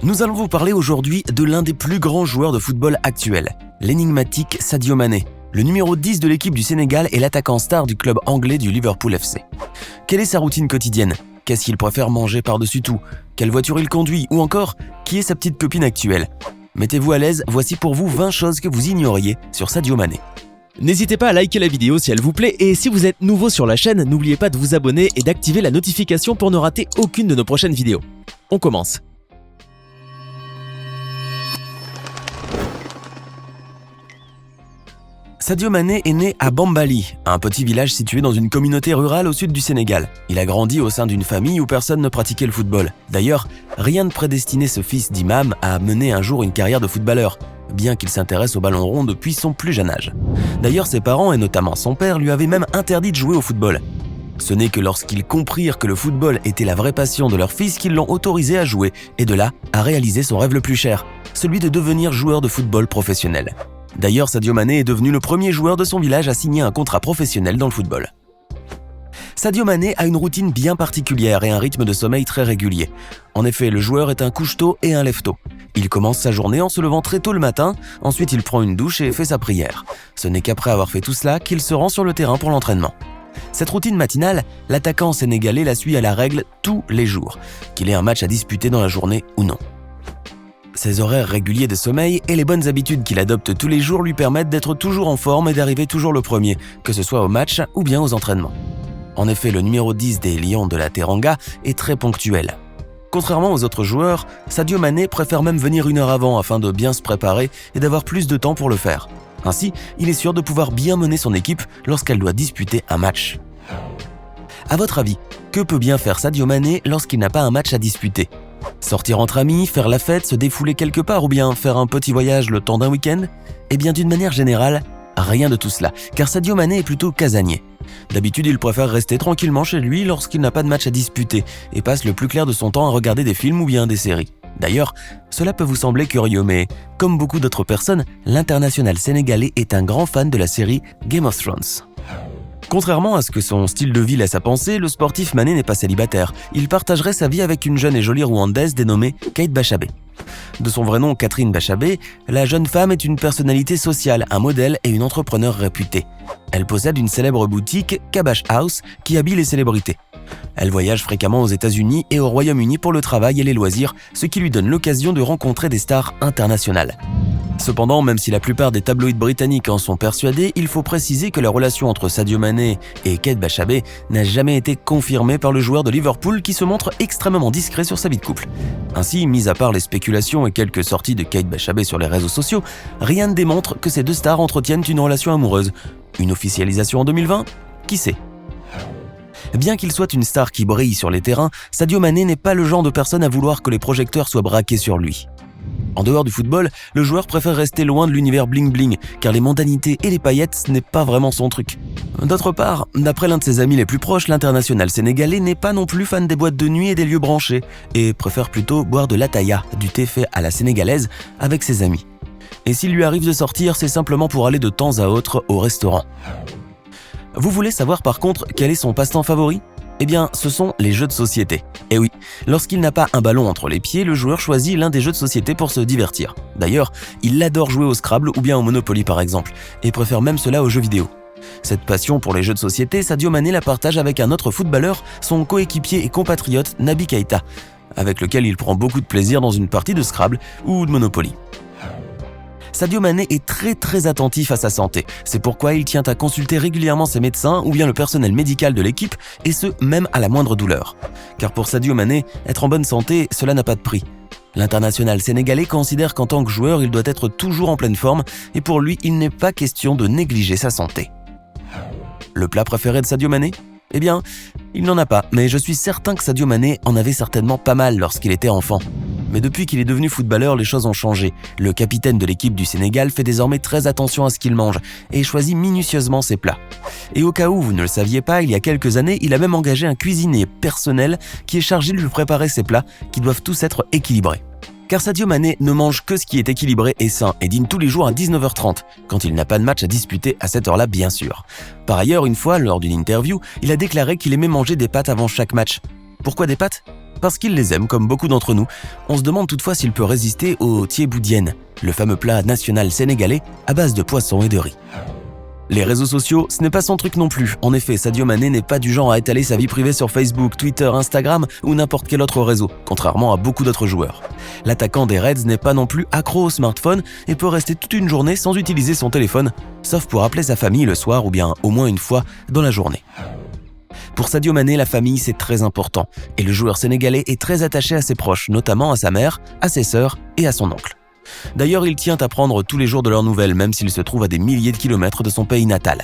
Nous allons vous parler aujourd'hui de l'un des plus grands joueurs de football actuels, l'énigmatique Sadio Mané, le numéro 10 de l'équipe du Sénégal et l'attaquant star du club anglais du Liverpool FC. Quelle est sa routine quotidienne ? Qu'est-ce qu'il préfère manger par-dessus tout ? Quelle voiture il conduit ? Ou encore, qui est sa petite copine actuelle ? Mettez-vous à l'aise, voici pour vous 20 choses que vous ignoriez sur Sadio Mané. N'hésitez pas à liker la vidéo si elle vous plaît et si vous êtes nouveau sur la chaîne, n'oubliez pas de vous abonner et d'activer la notification pour ne rater aucune de nos prochaines vidéos. On commence. Sadio Mané est né à Bambali, un petit village situé dans une communauté rurale au sud du Sénégal. Il a grandi au sein d'une famille où personne ne pratiquait le football. D'ailleurs, rien ne prédestinait ce fils d'imam à mener un jour une carrière de footballeur, bien qu'il s'intéresse au ballon rond depuis son plus jeune âge. D'ailleurs, ses parents, et notamment son père, lui avaient même interdit de jouer au football. Ce n'est que lorsqu'ils comprirent que le football était la vraie passion de leur fils qu'ils l'ont autorisé à jouer, et de là à réaliser son rêve le plus cher, celui de devenir joueur de football professionnel. D'ailleurs, Sadio Mané est devenu le premier joueur de son village à signer un contrat professionnel dans le football. Sadio Mané a une routine bien particulière et un rythme de sommeil très régulier. En effet, le joueur est un couche-tôt et un lève-tôt. Il commence sa journée en se levant très tôt le matin, ensuite il prend une douche et fait sa prière. Ce n'est qu'après avoir fait tout cela qu'il se rend sur le terrain pour l'entraînement. Cette routine matinale, l'attaquant sénégalais la suit à la règle tous les jours, qu'il ait un match à disputer dans la journée ou non. Ses horaires réguliers de sommeil et les bonnes habitudes qu'il adopte tous les jours lui permettent d'être toujours en forme et d'arriver toujours le premier, que ce soit au match ou bien aux entraînements. En effet, le numéro 10 des Lions de la Teranga est très ponctuel. Contrairement aux autres joueurs, Sadio Mané préfère même venir une heure avant afin de bien se préparer et d'avoir plus de temps pour le faire. Ainsi, il est sûr de pouvoir bien mener son équipe lorsqu'elle doit disputer un match. À votre avis, que peut bien faire Sadio Mané lorsqu'il n'a pas un match à disputer ? Sortir entre amis, faire la fête, se défouler quelque part ou bien faire un petit voyage le temps d'un week-end ? Eh bien, d'une manière générale, rien de tout cela, car Sadio Mané est plutôt casanier. D'habitude, il préfère rester tranquillement chez lui lorsqu'il n'a pas de match à disputer et passe le plus clair de son temps à regarder des films ou bien des séries. D'ailleurs, cela peut vous sembler curieux, mais comme beaucoup d'autres personnes, l'international sénégalais est un grand fan de la série Game of Thrones. Contrairement à ce que son style de vie laisse à penser, le sportif Mané n'est pas célibataire. Il partagerait sa vie avec une jeune et jolie Rwandaise dénommée Kate Bachabé. De son vrai nom Catherine Bachabé, la jeune femme est une personnalité sociale, un modèle et une entrepreneure réputée. Elle possède une célèbre boutique, Kabash House, qui habille les célébrités. Elle voyage fréquemment aux États-Unis et au Royaume-Uni pour le travail et les loisirs, ce qui lui donne l'occasion de rencontrer des stars internationales. Cependant, même si la plupart des tabloïds britanniques en sont persuadés, il faut préciser que la relation entre Sadio Mané et Kate Bachabé n'a jamais été confirmée par le joueur de Liverpool qui se montre extrêmement discret sur sa vie de couple. Ainsi, mis à part les spéculations et quelques sorties de Kate Bachabé sur les réseaux sociaux, rien ne démontre que ces deux stars entretiennent une relation amoureuse. Une officialisation en 2020 ? Qui sait ? Bien qu'il soit une star qui brille sur les terrains, Sadio Mané n'est pas le genre de personne à vouloir que les projecteurs soient braqués sur lui. En dehors du football, le joueur préfère rester loin de l'univers bling-bling, car les mondanités et les paillettes, ce n'est pas vraiment son truc. D'autre part, d'après l'un de ses amis les plus proches, l'international sénégalais n'est pas non plus fan des boîtes de nuit et des lieux branchés, et préfère plutôt boire de l'ataya, du thé fait à la sénégalaise, avec ses amis. Et s'il lui arrive de sortir, c'est simplement pour aller de temps à autre au restaurant. Vous voulez savoir par contre quel est son passe-temps favori ? Eh bien, ce sont les jeux de société. Et oui, lorsqu'il n'a pas un ballon entre les pieds, le joueur choisit l'un des jeux de société pour se divertir. D'ailleurs, il adore jouer au Scrabble ou bien au Monopoly par exemple, et préfère même cela aux jeux vidéo. Cette passion pour les jeux de société, Sadio Mané la partage avec un autre footballeur, son coéquipier et compatriote Naby Keïta, avec lequel il prend beaucoup de plaisir dans une partie de Scrabble ou de Monopoly. Sadio Mané est très attentif à sa santé. C'est pourquoi il tient à consulter régulièrement ses médecins ou bien le personnel médical de l'équipe, et ce, même à la moindre douleur. Car pour Sadio Mané, être en bonne santé, cela n'a pas de prix. L'international sénégalais considère qu'en tant que joueur, il doit être toujours en pleine forme, et pour lui, il n'est pas question de négliger sa santé. Le plat préféré de Sadio Mané ? Eh bien, il n'en a pas, mais je suis certain que Sadio Mané en avait certainement pas mal lorsqu'il était enfant. Mais depuis qu'il est devenu footballeur, les choses ont changé. Le capitaine de l'équipe du Sénégal fait désormais très attention à ce qu'il mange et choisit minutieusement ses plats. Et au cas où vous ne le saviez pas, il y a quelques années, il a même engagé un cuisinier personnel qui est chargé de lui préparer ses plats qui doivent tous être équilibrés. Car Sadio Mané ne mange que ce qui est équilibré et sain et dîne tous les jours à 19h30, quand il n'a pas de match à disputer à cette heure-là bien sûr. Par ailleurs, une fois, lors d'une interview, il a déclaré qu'il aimait manger des pâtes avant chaque match. Pourquoi des pâtes ? Parce qu'il les aime comme beaucoup d'entre nous. On se demande toutefois s'il peut résister au thieboudienne, le fameux plat national sénégalais à base de poisson et de riz. Les réseaux sociaux, ce n'est pas son truc non plus. En effet, Sadio Mané n'est pas du genre à étaler sa vie privée sur Facebook, Twitter, Instagram ou n'importe quel autre réseau, contrairement à beaucoup d'autres joueurs. L'attaquant des Reds n'est pas non plus accro au smartphone et peut rester toute une journée sans utiliser son téléphone, sauf pour appeler sa famille le soir ou bien au moins une fois dans la journée. Pour Sadio Mané, la famille c'est très important et le joueur sénégalais est très attaché à ses proches, notamment à sa mère, à ses sœurs et à son oncle. D'ailleurs, il tient à prendre tous les jours de leurs nouvelles, même s'il se trouve à des milliers de kilomètres de son pays natal.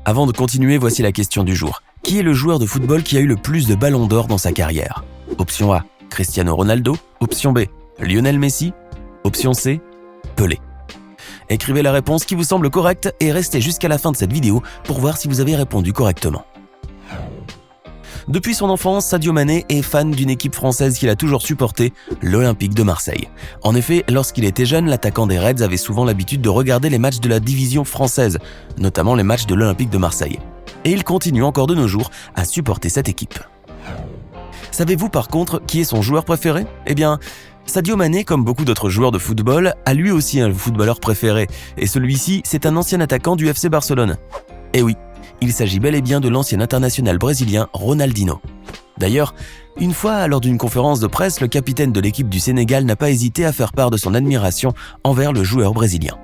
Avant de continuer, voici la question du jour. Qui est le joueur de football qui a eu le plus de ballons d'or dans sa carrière ? Option A, Cristiano Ronaldo. Option B, Lionel Messi. Option C, Pelé. Écrivez la réponse qui vous semble correcte et restez jusqu'à la fin de cette vidéo pour voir si vous avez répondu correctement. Depuis son enfance, Sadio Mané est fan d'une équipe française qu'il a toujours supportée, l'Olympique de Marseille. En effet, lorsqu'il était jeune, l'attaquant des Reds avait souvent l'habitude de regarder les matchs de la division française, notamment les matchs de l'Olympique de Marseille. Et il continue encore de nos jours à supporter cette équipe. Savez-vous par contre qui est son joueur préféré ? Eh bien, Sadio Mané, comme beaucoup d'autres joueurs de football, a lui aussi un footballeur préféré. Et celui-ci, c'est un ancien attaquant du FC Barcelone. Eh oui, il s'agit bel et bien de l'ancien international brésilien Ronaldinho. D'ailleurs, une fois, lors d'une conférence de presse, le capitaine de l'équipe du Sénégal n'a pas hésité à faire part de son admiration envers le joueur brésilien.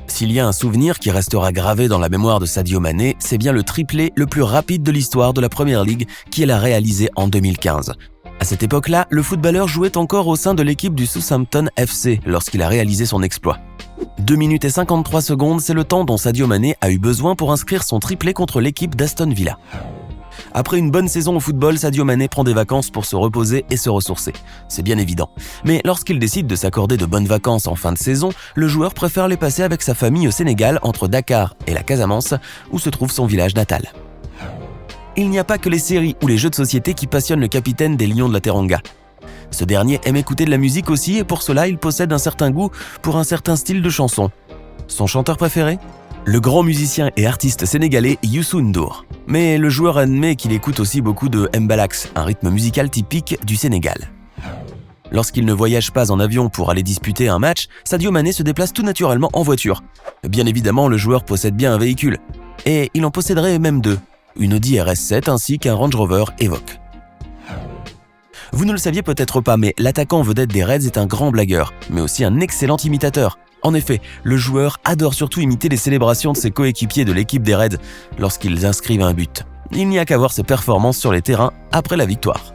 S'il y a un souvenir qui restera gravé dans la mémoire de Sadio Mané, c'est bien le triplé le plus rapide de l'histoire de la Premier League qu'il a réalisé en 2015. À cette époque-là, le footballeur jouait encore au sein de l'équipe du Southampton FC lorsqu'il a réalisé son exploit. 2 minutes et 53 secondes, c'est le temps dont Sadio Mané a eu besoin pour inscrire son triplé contre l'équipe d'Aston Villa. Après une bonne saison au football, Sadio Mané prend des vacances pour se reposer et se ressourcer. C'est bien évident. Mais lorsqu'il décide de s'accorder de bonnes vacances en fin de saison, le joueur préfère les passer avec sa famille au Sénégal, entre Dakar et la Casamance, où se trouve son village natal. Il n'y a pas que les séries ou les jeux de société qui passionnent le capitaine des Lions de la Teranga. Ce dernier aime écouter de la musique aussi et pour cela, il possède un certain goût pour un certain style de chanson. Son chanteur préféré ? Le grand musicien et artiste sénégalais Youssou N'Dour. Mais le joueur admet qu'il écoute aussi beaucoup de mbalax, un rythme musical typique du Sénégal. Lorsqu'il ne voyage pas en avion pour aller disputer un match, Sadio Mané se déplace tout naturellement en voiture. Bien évidemment, le joueur possède bien un véhicule. Et il en posséderait même deux, une Audi RS7 ainsi qu'un Range Rover Evoque. Vous ne le saviez peut-être pas, mais l'attaquant vedette des Reds est un grand blagueur, mais aussi un excellent imitateur. En effet, le joueur adore surtout imiter les célébrations de ses coéquipiers de l'équipe des Reds lorsqu'ils inscrivent un but. Il n'y a qu'à voir ses performances sur les terrains après la victoire.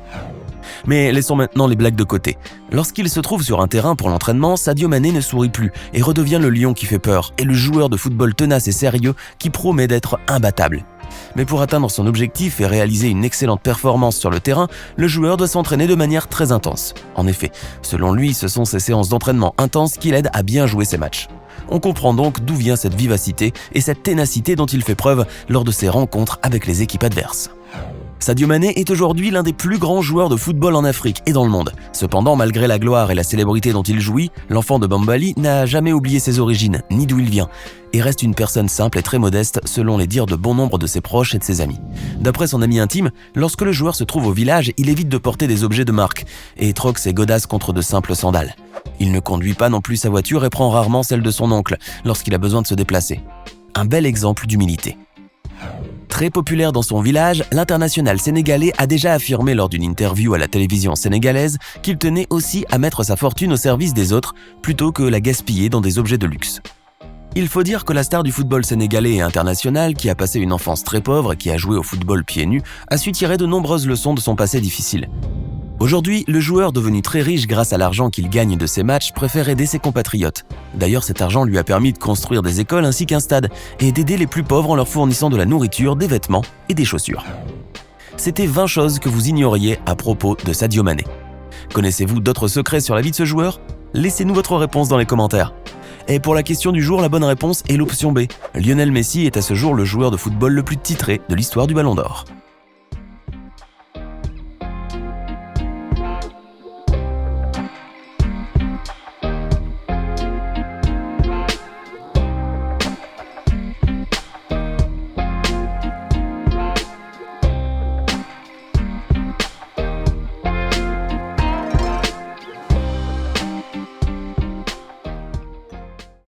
Mais laissons maintenant les blagues de côté. Lorsqu'il se trouve sur un terrain pour l'entraînement, Sadio Mané ne sourit plus et redevient le lion qui fait peur et le joueur de football tenace et sérieux qui promet d'être imbattable. Mais pour atteindre son objectif et réaliser une excellente performance sur le terrain, le joueur doit s'entraîner de manière très intense. En effet, selon lui, ce sont ces séances d'entraînement intenses qui l'aident à bien jouer ses matchs. On comprend donc d'où vient cette vivacité et cette ténacité dont il fait preuve lors de ses rencontres avec les équipes adverses. Sadio Mané est aujourd'hui l'un des plus grands joueurs de football en Afrique et dans le monde. Cependant, malgré la gloire et la célébrité dont il jouit, l'enfant de Bambali n'a jamais oublié ses origines, ni d'où il vient, et reste une personne simple et très modeste selon les dires de bon nombre de ses proches et de ses amis. D'après son ami intime, lorsque le joueur se trouve au village, il évite de porter des objets de marque et troque ses godasses contre de simples sandales. Il ne conduit pas non plus sa voiture et prend rarement celle de son oncle lorsqu'il a besoin de se déplacer. Un bel exemple d'humilité. Très populaire dans son village, l'international sénégalais a déjà affirmé lors d'une interview à la télévision sénégalaise qu'il tenait aussi à mettre sa fortune au service des autres plutôt que la gaspiller dans des objets de luxe. Il faut dire que la star du football sénégalais et international, qui a passé une enfance très pauvre et qui a joué au football pieds nus, a su tirer de nombreuses leçons de son passé difficile. Aujourd'hui, le joueur devenu très riche grâce à l'argent qu'il gagne de ses matchs préfère aider ses compatriotes. D'ailleurs, cet argent lui a permis de construire des écoles ainsi qu'un stade et d'aider les plus pauvres en leur fournissant de la nourriture, des vêtements et des chaussures. C'était 20 choses que vous ignoriez à propos de Sadio Mané. Connaissez-vous d'autres secrets sur la vie de ce joueur ? Laissez-nous votre réponse dans les commentaires. Et pour la question du jour, la bonne réponse est l'option B. Lionel Messi est à ce jour le joueur de football le plus titré de l'histoire du Ballon d'Or.